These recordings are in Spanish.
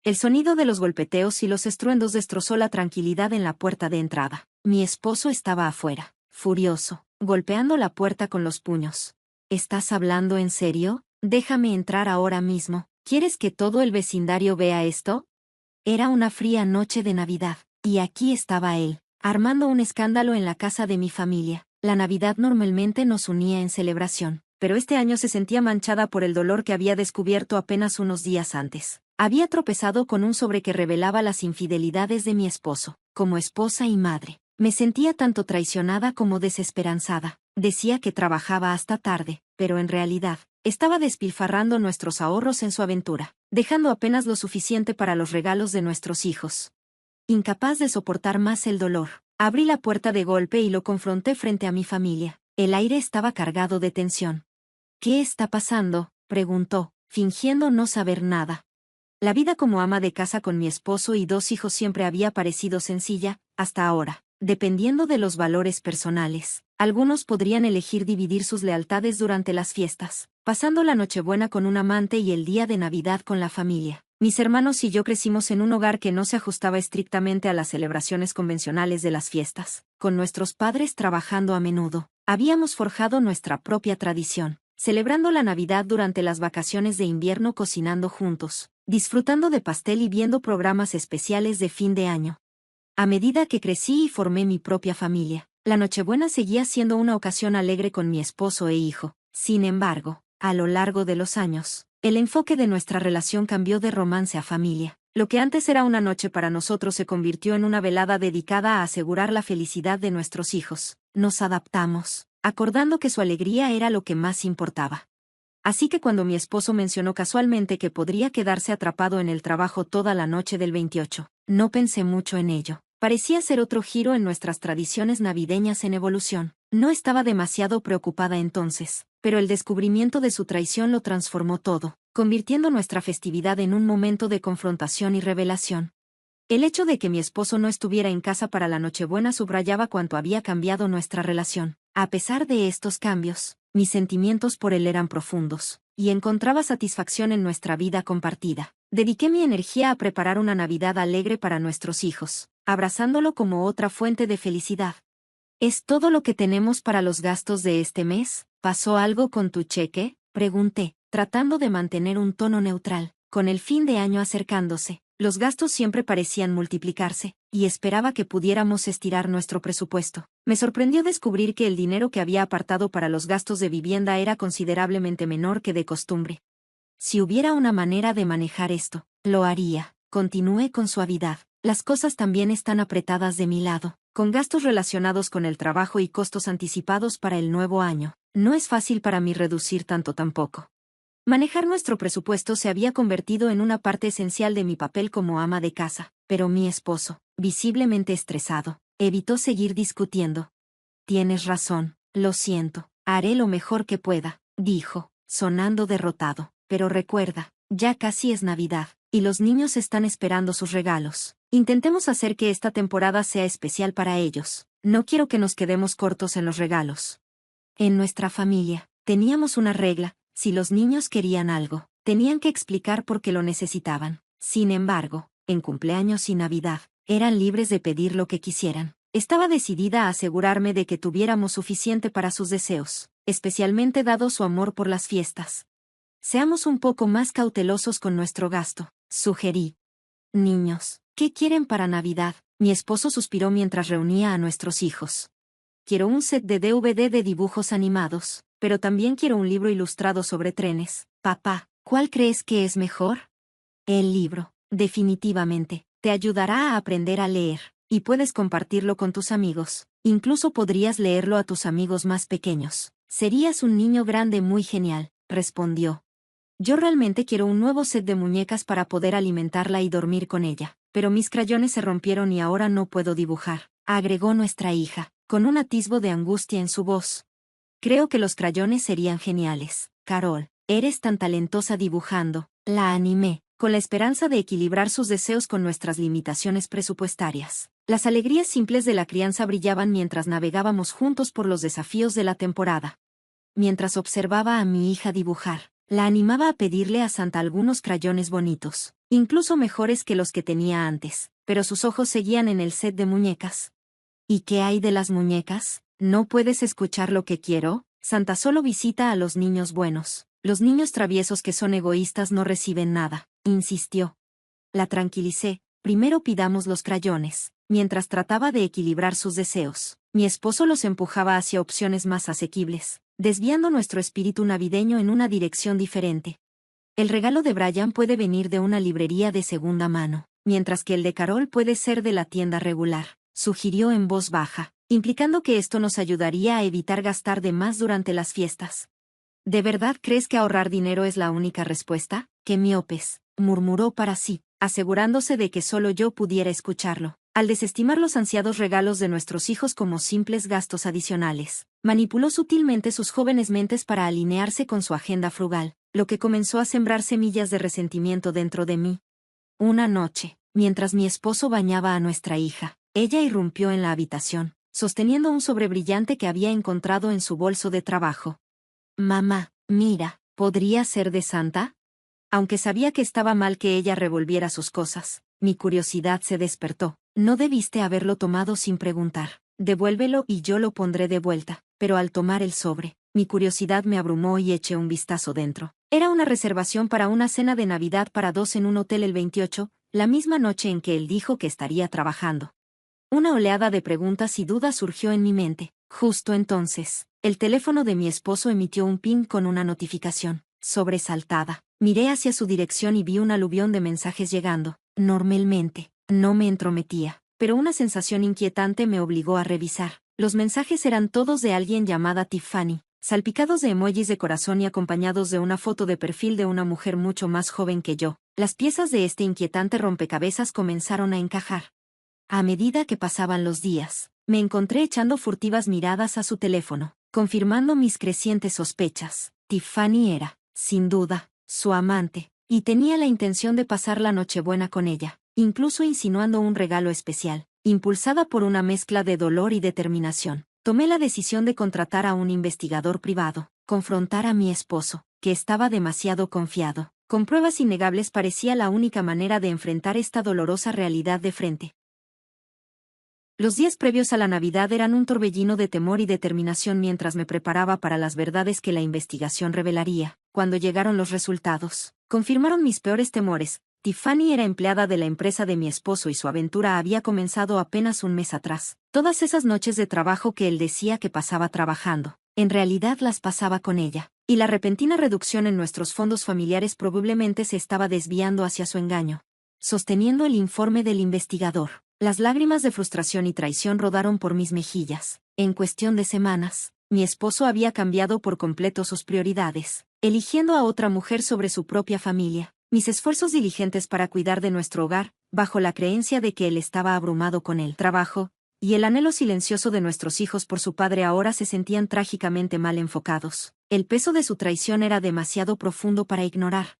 El sonido de los golpeteos y los estruendos destrozó la tranquilidad en la puerta de entrada. Mi esposo estaba afuera, furioso, golpeando la puerta con los puños. ¿Estás hablando en serio? Déjame entrar ahora mismo. ¿Quieres que todo el vecindario vea esto? Era una fría noche de Navidad, y aquí estaba él, armando un escándalo en la casa de mi familia. La Navidad normalmente nos unía en celebración, pero este año se sentía manchada por el dolor que había descubierto apenas unos días antes. Había tropezado con un sobre que revelaba las infidelidades de mi esposo. Como esposa y madre, me sentía tanto traicionada como desesperanzada. Decía que trabajaba hasta tarde, pero en realidad, estaba despilfarrando nuestros ahorros en su aventura, dejando apenas lo suficiente para los regalos de nuestros hijos. Incapaz de soportar más el dolor, abrí la puerta de golpe y lo confronté frente a mi familia. El aire estaba cargado de tensión. ¿Qué está pasando?, preguntó, fingiendo no saber nada. La vida como ama de casa con mi esposo y 2 hijos siempre había parecido sencilla, hasta ahora. Dependiendo de los valores personales, algunos podrían elegir dividir sus lealtades durante las fiestas, pasando la Nochebuena con un amante y el día de Navidad con la familia. Mis hermanos y yo crecimos en un hogar que no se ajustaba estrictamente a las celebraciones convencionales de las fiestas. Con nuestros padres trabajando a menudo, habíamos forjado nuestra propia tradición, celebrando la Navidad durante las vacaciones de invierno cocinando juntos, disfrutando de pastel y viendo programas especiales de fin de año. A medida que crecí y formé mi propia familia, la Nochebuena seguía siendo una ocasión alegre con mi esposo e hijo. Sin embargo, a lo largo de los años, el enfoque de nuestra relación cambió de romance a familia. Lo que antes era una noche para nosotros se convirtió en una velada dedicada a asegurar la felicidad de nuestros hijos. Nos adaptamos, acordando que su alegría era lo que más importaba. Así que cuando mi esposo mencionó casualmente que podría quedarse atrapado en el trabajo toda la noche del 28, no pensé mucho en ello. Parecía ser otro giro en nuestras tradiciones navideñas en evolución. No estaba demasiado preocupada entonces, pero el descubrimiento de su traición lo transformó todo, convirtiendo nuestra festividad en un momento de confrontación y revelación. El hecho de que mi esposo no estuviera en casa para la Nochebuena subrayaba cuánto había cambiado nuestra relación. A pesar de estos cambios, mis sentimientos por él eran profundos, y encontraba satisfacción en nuestra vida compartida. Dediqué mi energía a preparar una Navidad alegre para nuestros hijos, abrazándolo como otra fuente de felicidad. ¿Es todo lo que tenemos para los gastos de este mes? ¿Pasó algo con tu cheque?, pregunté, tratando de mantener un tono neutral. Con el fin de año acercándose, los gastos siempre parecían multiplicarse, y esperaba que pudiéramos estirar nuestro presupuesto. Me sorprendió descubrir que el dinero que había apartado para los gastos de vivienda era considerablemente menor que de costumbre. Si hubiera una manera de manejar esto, lo haría. Continué con suavidad. Las cosas también están apretadas de mi lado, con gastos relacionados con el trabajo y costos anticipados para el nuevo año. No es fácil para mí reducir tanto tampoco. Manejar nuestro presupuesto se había convertido en una parte esencial de mi papel como ama de casa, pero mi esposo, visiblemente estresado, evitó seguir discutiendo. Tienes razón, lo siento, haré lo mejor que pueda, dijo, sonando derrotado. Pero recuerda, ya casi es Navidad, y los niños están esperando sus regalos. Intentemos hacer que esta temporada sea especial para ellos. No quiero que nos quedemos cortos en los regalos. En nuestra familia, teníamos una regla: si los niños querían algo, tenían que explicar por qué lo necesitaban. Sin embargo, en cumpleaños y Navidad, eran libres de pedir lo que quisieran. Estaba decidida a asegurarme de que tuviéramos suficiente para sus deseos, especialmente dado su amor por las fiestas. Seamos un poco más cautelosos con nuestro gasto, sugerí. Niños, ¿qué quieren para Navidad? Mi esposo suspiró mientras reunía a nuestros hijos. Quiero un set de DVD de dibujos animados, pero también quiero un libro ilustrado sobre trenes. Papá, ¿cuál crees que es mejor? El libro, definitivamente, te ayudará a aprender a leer, y puedes compartirlo con tus amigos. Incluso podrías leerlo a tus amigos más pequeños. Serías un niño grande muy genial, respondió. Yo realmente quiero un nuevo set de muñecas para poder alimentarla y dormir con ella, pero mis crayones se rompieron y ahora no puedo dibujar, agregó nuestra hija, con un atisbo de angustia en su voz. Creo que los crayones serían geniales, Carol. Eres tan talentosa dibujando. La animé, con la esperanza de equilibrar sus deseos con nuestras limitaciones presupuestarias. Las alegrías simples de la crianza brillaban mientras navegábamos juntos por los desafíos de la temporada. Mientras observaba a mi hija dibujar, la animaba a pedirle a Santa algunos crayones bonitos. incluso mejores que los que tenía antes, pero sus ojos seguían en el set de muñecas. ¿Y qué hay de las muñecas? ¿No puedes escuchar lo que quiero? Santa solo visita a los niños buenos. Los niños traviesos que son egoístas no reciben nada, insistió. La tranquilicé. Primero pidamos los crayones. Mientras trataba de equilibrar sus deseos, mi esposo los empujaba hacia opciones más asequibles, desviando nuestro espíritu navideño en una dirección diferente. El regalo de Brian puede venir de una librería de segunda mano, mientras que el de Carol puede ser de la tienda regular, sugirió en voz baja, implicando que esto nos ayudaría a evitar gastar de más durante las fiestas. ¿De verdad crees que ahorrar dinero es la única respuesta? ¡Qué miopes!, murmuró para sí, asegurándose de que solo yo pudiera escucharlo. Al desestimar los ansiados regalos de nuestros hijos como simples gastos adicionales, manipuló sutilmente sus jóvenes mentes para alinearse con su agenda frugal, lo que comenzó a sembrar semillas de resentimiento dentro de mí. Una noche, mientras mi esposo bañaba a nuestra hija, ella irrumpió en la habitación, sosteniendo un sobre brillante que había encontrado en su bolso de trabajo. Mamá, mira, ¿podría ser de Santa? Aunque sabía que estaba mal que ella revolviera sus cosas, mi curiosidad se despertó. No debiste haberlo tomado sin preguntar. Devuélvelo y yo lo pondré de vuelta. Pero al tomar el sobre, mi curiosidad me abrumó y eché un vistazo dentro. Era una reservación para una cena de Navidad para 2 en un hotel el 28, la misma noche en que él dijo que estaría trabajando. Una oleada de preguntas y dudas surgió en mi mente. Justo entonces, el teléfono de mi esposo emitió un ping con una notificación. Sobresaltada, miré hacia su dirección y vi un aluvión de mensajes llegando. Normalmente, no me entrometía, pero una sensación inquietante me obligó a revisar. Los mensajes eran todos de alguien llamada Tiffany, salpicados de emojis de corazón y acompañados de una foto de perfil de una mujer mucho más joven que yo. Las piezas de este inquietante rompecabezas comenzaron a encajar. A medida que pasaban los días, me encontré echando furtivas miradas a su teléfono, confirmando mis crecientes sospechas. Tiffany era, sin duda, su amante, y tenía la intención de pasar la Nochebuena con ella, incluso insinuando un regalo especial. Impulsada por una mezcla de dolor y determinación, tomé la decisión de contratar a un investigador privado, confrontar a mi esposo, que estaba demasiado confiado. Con pruebas innegables parecía la única manera de enfrentar esta dolorosa realidad de frente. Los días previos a la Navidad eran un torbellino de temor y determinación mientras me preparaba para las verdades que la investigación revelaría. Cuando llegaron los resultados, confirmaron mis peores temores. Tiffany era empleada de la empresa de mi esposo y su aventura había comenzado apenas un mes atrás. Todas esas noches de trabajo que él decía que pasaba trabajando, en realidad las pasaba con ella, y la repentina reducción en nuestros fondos familiares probablemente se estaba desviando hacia su engaño. Sosteniendo el informe del investigador, las lágrimas de frustración y traición rodaron por mis mejillas. En cuestión de semanas, mi esposo había cambiado por completo sus prioridades, eligiendo a otra mujer sobre su propia familia. Mis esfuerzos diligentes para cuidar de nuestro hogar, bajo la creencia de que él estaba abrumado con el trabajo, y el anhelo silencioso de nuestros hijos por su padre ahora se sentían trágicamente mal enfocados. El peso de su traición era demasiado profundo para ignorar.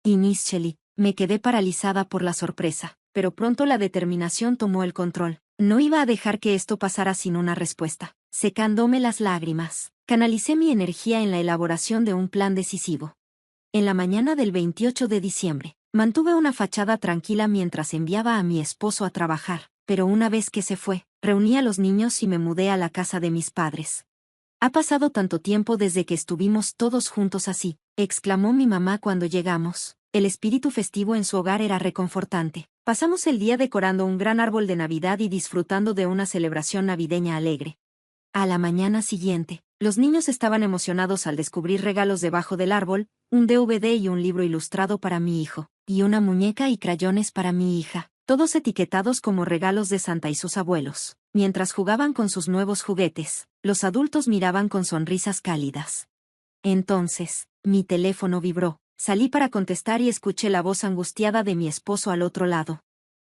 Initially, me quedé paralizada por la sorpresa, pero pronto la determinación tomó el control. No iba a dejar que esto pasara sin una respuesta. Secándome las lágrimas, canalicé mi energía en la elaboración de un plan decisivo. En la mañana del 28 de diciembre, mantuve una fachada tranquila mientras enviaba a mi esposo a trabajar, pero una vez que se fue, reuní a los niños y me mudé a la casa de mis padres. «Ha pasado tanto tiempo desde que estuvimos todos juntos así», exclamó mi mamá cuando llegamos. El espíritu festivo en su hogar era reconfortante. Pasamos el día decorando un gran árbol de Navidad y disfrutando de una celebración navideña alegre. A la mañana siguiente, los niños estaban emocionados al descubrir regalos debajo del árbol, un DVD y un libro ilustrado para mi hijo, y una muñeca y crayones para mi hija, todos etiquetados como regalos de Santa y sus abuelos. Mientras jugaban con sus nuevos juguetes, los adultos miraban con sonrisas cálidas. Entonces, mi teléfono vibró. Salí para contestar y escuché la voz angustiada de mi esposo al otro lado.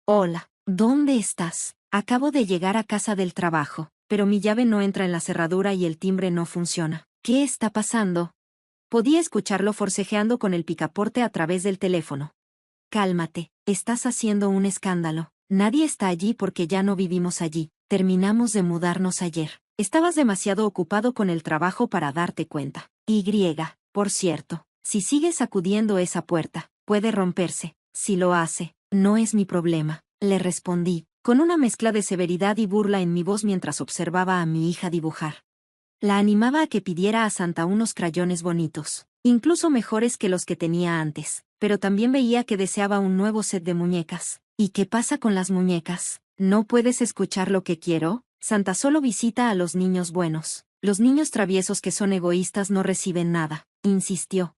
«Hola, ¿dónde estás? Acabo de llegar a casa del trabajo, pero mi llave no entra en la cerradura y el timbre no funciona. ¿Qué está pasando?» Podía escucharlo forcejeando con el picaporte a través del teléfono. «Cálmate, estás haciendo un escándalo. Nadie está allí porque ya no vivimos allí. Terminamos de mudarnos ayer. Estabas demasiado ocupado con el trabajo para darte cuenta. Por cierto, Si sigue sacudiendo esa puerta, puede romperse. Si lo hace, no es mi problema, le respondí, con una mezcla de severidad y burla en mi voz mientras observaba a mi hija dibujar. La animaba a que pidiera a Santa unos crayones bonitos, incluso mejores que los que tenía antes, pero también veía que deseaba un nuevo set de muñecas. ¿Y qué pasa con las muñecas? ¿No puedes escuchar lo que quiero? Santa solo visita a los niños buenos. Los niños traviesos que son egoístas no reciben nada, insistió.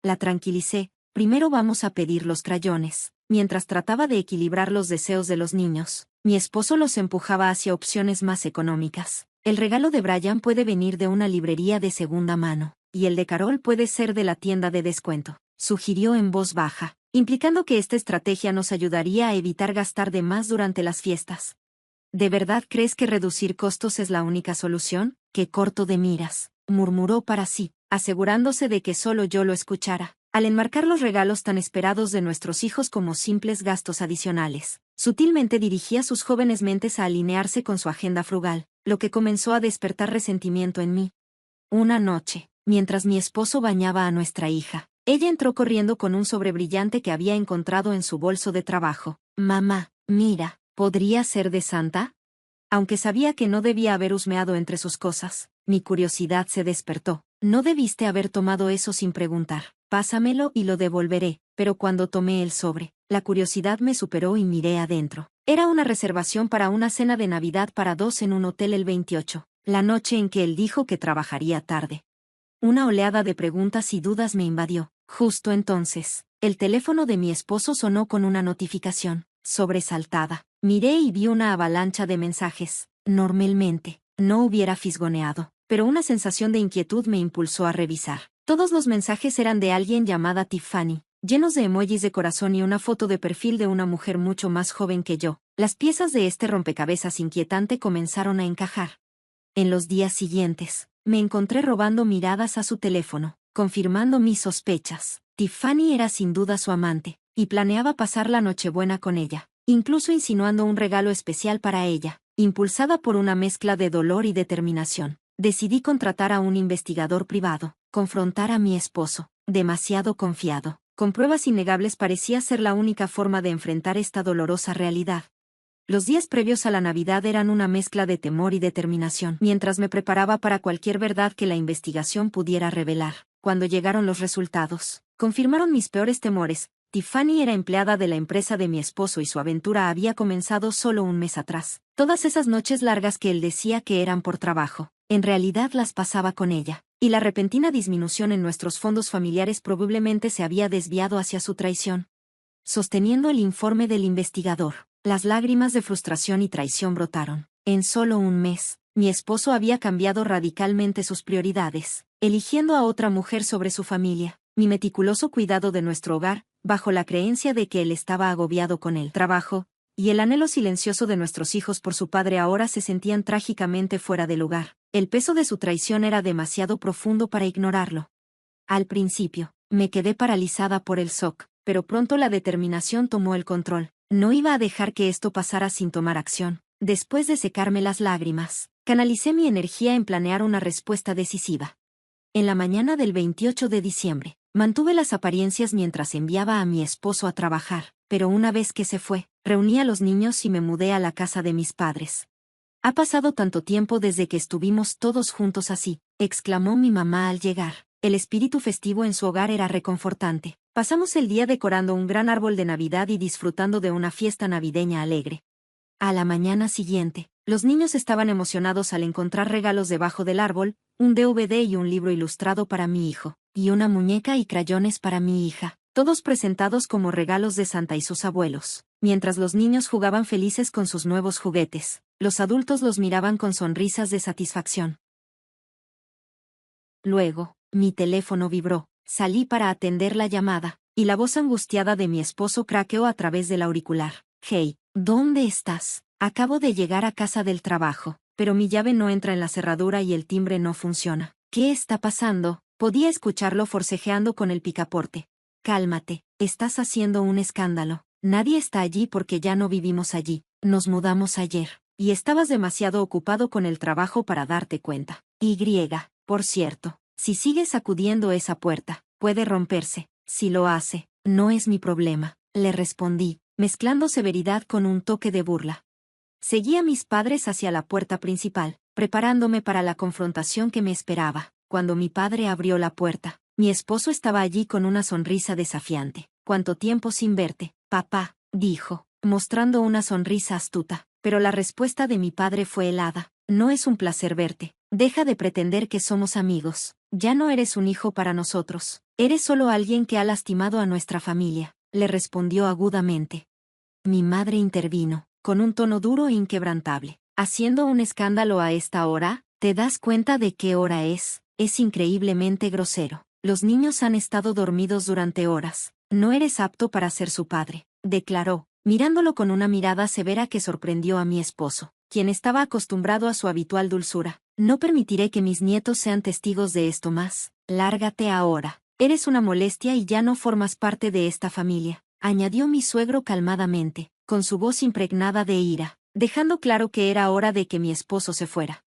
La tranquilicé. Primero vamos a pedir los crayones. Mientras trataba de equilibrar los deseos de los niños, mi esposo los empujaba hacia opciones más económicas. El regalo de Brian puede venir de una librería de segunda mano, y el de Carol puede ser de la tienda de descuento, sugirió en voz baja, implicando que esta estrategia nos ayudaría a evitar gastar de más durante las fiestas. ¿De verdad crees que reducir costos es la única solución? ¡Qué corto de miras!, murmuró para sí, asegurándose de que solo yo lo escuchara. Al enmarcar los regalos tan esperados de nuestros hijos como simples gastos adicionales, sutilmente dirigía sus jóvenes mentes a alinearse con su agenda frugal, lo que comenzó a despertar resentimiento en mí. Una noche, mientras mi esposo bañaba a nuestra hija, ella entró corriendo con un sobre brillante que había encontrado en su bolso de trabajo. Mamá, mira, ¿podría ser de Santa? Aunque sabía que no debía haber husmeado entre sus cosas, mi curiosidad se despertó. No debiste haber tomado eso sin preguntar. Pásamelo y lo devolveré, pero cuando tomé el sobre, la curiosidad me superó y miré adentro. Era una reservación para una cena de Navidad para dos en un hotel el 28, la noche en que él dijo que trabajaría tarde. Una oleada de preguntas y dudas me invadió. Justo entonces, el teléfono de mi esposo sonó con una notificación. Sobresaltada, miré y vi una avalancha de mensajes. Normalmente, no hubiera fisgoneado, pero una sensación de inquietud me impulsó a revisar. Todos los mensajes eran de alguien llamada Tiffany, llenos de emojis de corazón y una foto de perfil de una mujer mucho más joven que yo. Las piezas de este rompecabezas inquietante comenzaron a encajar. En los días siguientes, me encontré robando miradas a su teléfono, confirmando mis sospechas. Tiffany era sin duda su amante, y planeaba pasar la Nochebuena con ella, incluso insinuando un regalo especial para ella. Impulsada por una mezcla de dolor y determinación, decidí contratar a un investigador privado. Confrontar a mi esposo, demasiado confiado, con pruebas innegables parecía ser la única forma de enfrentar esta dolorosa realidad. Los días previos a la Navidad eran una mezcla de temor y determinación, mientras me preparaba para cualquier verdad que la investigación pudiera revelar. Cuando llegaron los resultados, confirmaron mis peores temores. Tiffany era empleada de la empresa de mi esposo y su aventura había comenzado solo un mes atrás. Todas esas noches largas que él decía que eran por trabajo, en realidad las pasaba con ella. Y la repentina disminución en nuestros fondos familiares probablemente se había desviado hacia su traición. Sosteniendo el informe del investigador, las lágrimas de frustración y traición brotaron. En solo un mes, mi esposo había cambiado radicalmente sus prioridades, eligiendo a otra mujer sobre su familia. Mi meticuloso cuidado de nuestro hogar, bajo la creencia de que él estaba agobiado con el trabajo, y el anhelo silencioso de nuestros hijos por su padre ahora se sentían trágicamente fuera de lugar. El peso de su traición era demasiado profundo para ignorarlo. Al principio, me quedé paralizada por el shock, pero pronto la determinación tomó el control. No iba a dejar que esto pasara sin tomar acción. Después de secarme las lágrimas, canalicé mi energía en planear una respuesta decisiva. En la mañana del 28 de diciembre, mantuve las apariencias mientras enviaba a mi esposo a trabajar, pero una vez que se fue, reuní a los niños y me mudé a la casa de mis padres. «Ha pasado tanto tiempo desde que estuvimos todos juntos así», exclamó mi mamá al llegar. El espíritu festivo en su hogar era reconfortante. Pasamos el día decorando un gran árbol de Navidad y disfrutando de una fiesta navideña alegre. A la mañana siguiente, los niños estaban emocionados al encontrar regalos debajo del árbol, un DVD y un libro ilustrado para mi hijo, y una muñeca y crayones para mi hija, todos presentados como regalos de Santa y sus abuelos. Mientras los niños jugaban felices con sus nuevos juguetes, los adultos los miraban con sonrisas de satisfacción. Luego, mi teléfono vibró, salí para atender la llamada, y la voz angustiada de mi esposo craqueó a través del auricular. «Hey, ¿dónde estás? Acabo de llegar a casa del trabajo, pero mi llave no entra en la cerradura y el timbre no funciona. ¿Qué está pasando?». Podía escucharlo forcejeando con el picaporte. «Cálmate, estás haciendo un escándalo. Nadie está allí porque ya no vivimos allí. Nos mudamos ayer, y estabas demasiado ocupado con el trabajo para darte cuenta. Por cierto, si sigues sacudiendo esa puerta, Puede romperse. Si lo hace, no es mi problema, le respondí, mezclando severidad con un toque de burla. Seguí a mis padres hacia la puerta principal, preparándome para la confrontación que me esperaba. Cuando mi padre abrió la puerta, mi esposo estaba allí con una sonrisa desafiante. «¿Cuánto tiempo sin verte, papá?», dijo, mostrando una sonrisa astuta. Pero la respuesta de mi padre fue helada. «No es un placer verte. Deja de pretender que somos amigos. Ya no eres un hijo para nosotros. Eres solo alguien que ha lastimado a nuestra familia», le respondió agudamente. Mi madre intervino, con un tono duro e inquebrantable. «¿Haciendo un escándalo a esta hora? ¿Te das cuenta de qué hora es? Es increíblemente grosero. Los niños han estado dormidos durante horas. No eres apto para ser su padre», declaró, mirándolo con una mirada severa que sorprendió a mi esposo, quien estaba acostumbrado a su habitual dulzura. «No permitiré que mis nietos sean testigos de esto más. Lárgate ahora. Eres una molestia y ya no formas parte de esta familia», añadió mi suegro calmadamente, con su voz impregnada de ira, dejando claro que era hora de que mi esposo se fuera.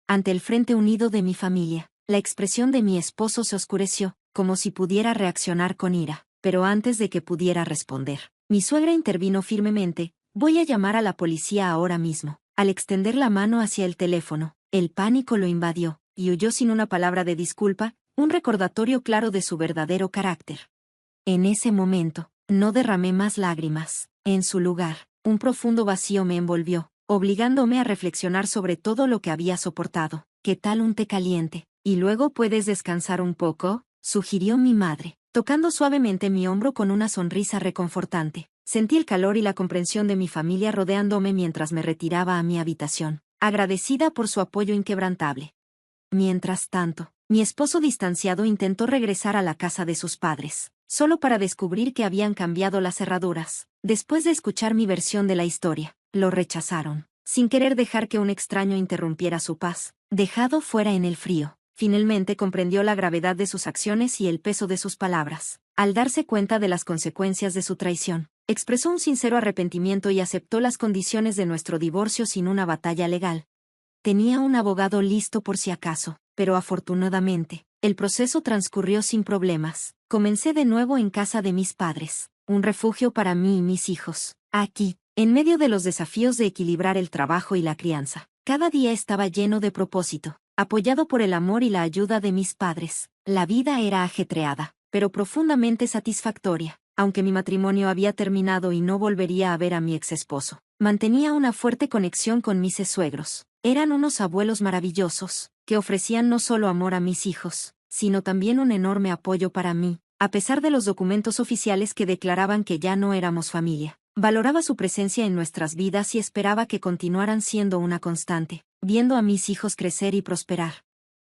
Ante el frente unido de mi familia, la expresión de mi esposo se oscureció, como si pudiera reaccionar con ira, pero antes de que pudiera responder, mi suegra intervino firmemente. «Voy a llamar a la policía ahora mismo». Al extender la mano hacia el teléfono, el pánico lo invadió, y huyó sin una palabra de disculpa, un recordatorio claro de su verdadero carácter. En ese momento, no derramé más lágrimas. En su lugar, un profundo vacío me envolvió, obligándome a reflexionar sobre todo lo que había soportado. «¿Qué tal un té caliente? Y luego puedes descansar un poco», sugirió mi madre, tocando suavemente mi hombro con una sonrisa reconfortante. Sentí el calor y la comprensión de mi familia rodeándome mientras me retiraba a mi habitación, agradecida por su apoyo inquebrantable. Mientras tanto, mi esposo distanciado intentó regresar a la casa de sus padres, solo para descubrir que habían cambiado las cerraduras. Después de escuchar mi versión de la historia, lo rechazaron, sin querer dejar que un extraño interrumpiera su paz, dejado fuera en el frío. Finalmente comprendió la gravedad de sus acciones y el peso de sus palabras. Al darse cuenta de las consecuencias de su traición, expresó un sincero arrepentimiento y aceptó las condiciones de nuestro divorcio sin una batalla legal. Tenía un abogado listo por si acaso, pero afortunadamente, el proceso transcurrió sin problemas. Comencé de nuevo en casa de mis padres, un refugio para mí y mis hijos. Aquí, en medio de los desafíos de equilibrar el trabajo y la crianza, cada día estaba lleno de propósito. Apoyado por el amor y la ayuda de mis padres, la vida era ajetreada, pero profundamente satisfactoria. Aunque mi matrimonio había terminado y no volvería a ver a mi exesposo, mantenía una fuerte conexión con mis suegros. Eran unos abuelos maravillosos, que ofrecían no solo amor a mis hijos, sino también un enorme apoyo para mí, a pesar de los documentos oficiales que declaraban que ya no éramos familia. Valoraba su presencia en nuestras vidas y esperaba que continuaran siendo una constante, viendo a mis hijos crecer y prosperar.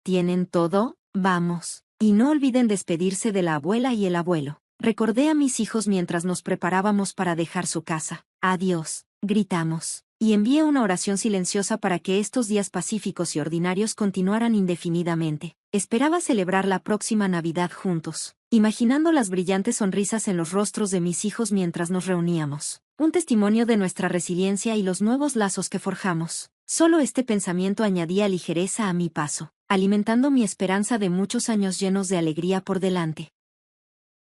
¿Tienen todo? Vamos. Y no olviden despedirse de la abuela y el abuelo. Recordé a mis hijos mientras nos preparábamos para dejar su casa. «Adiós», gritamos, y envié una oración silenciosa para que estos días pacíficos y ordinarios continuaran indefinidamente. Esperaba celebrar la próxima Navidad juntos, imaginando las brillantes sonrisas en los rostros de mis hijos mientras nos reuníamos. Un testimonio de nuestra resiliencia y los nuevos lazos que forjamos. Solo este pensamiento añadía ligereza a mi paso, alimentando mi esperanza de muchos años llenos de alegría por delante.